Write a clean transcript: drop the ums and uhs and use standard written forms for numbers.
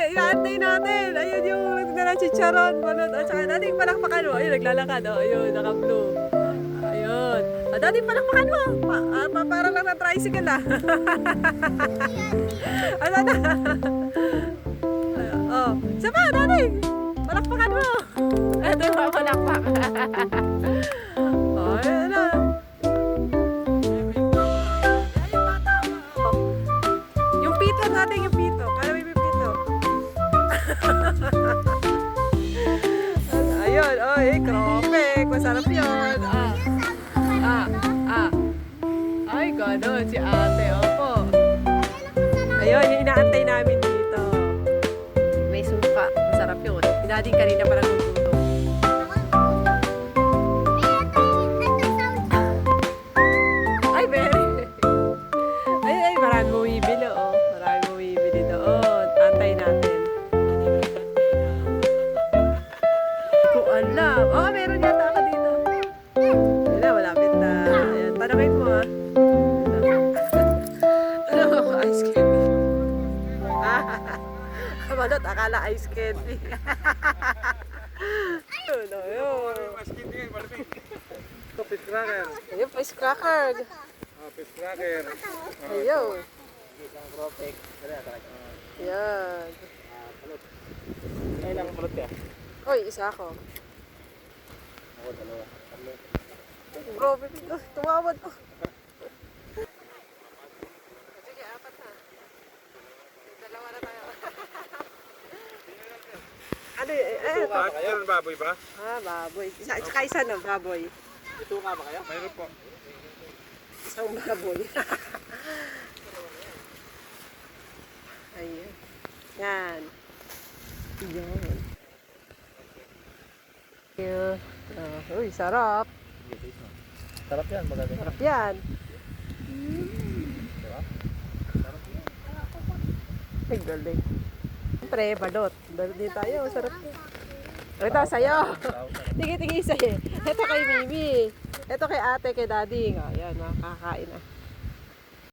inaantay natin. Ayun yung nagdala chicharon. Balot. At saka dating palakpakan mo. Ayun, naglalakad. Oh. Ayun, naka-blue. Ayun. Ah, dating palakpakan mo. Parang lang na tricycle ah. Ano na? Oh. Isa pa, dating. Palakpakan mo. Ito yung palakpak. Oh, ayun na. Yung pito natin, yung pito. Para may pito. Ayun, oh, kropek. Masarap yun. Ay, gano'n si ate. Opo. Ayun, yung inaantay namin dito. May suka. Masarap yun. Pinading kanina parang gugutom. Ay, very. Ay, maraming bumibili, oh. Maraming bumibili doon. Antay natin. Kung alam. Oh, meron yata ako dito. Ayun na, malapit na. Ayan, tanongin mo, ah. Ano, ice candy. Balot, akala ice candy. Ayun, ayun. Fish cracker. Ayun, fish cracker. Fish cracker. Ayun. Isang cropek. Yan. Ay lang balot ya. Hoy, isa ako. Ako dalawa. Grabe, tumawad ko. Sige, apat na. Dalawa na tayo. Ano ito? Yan baboy ba? Ah, baboy. Tsaka isa na, baboy. Ito nga ba kaya? Mayroon po. Isang baboy. Ayan. Yan. Yan. Ayan. Uy, sarap. Sarap yan, maganda. Sarap yan. Ay, galing. Siyempre, balot. Balot din tayo. Sarap din. Ito, sa'yo. Tingin-tingin sa'yo. Ito kay Mimi. Ito kay ate, kay daddy. Ayan, makakain na.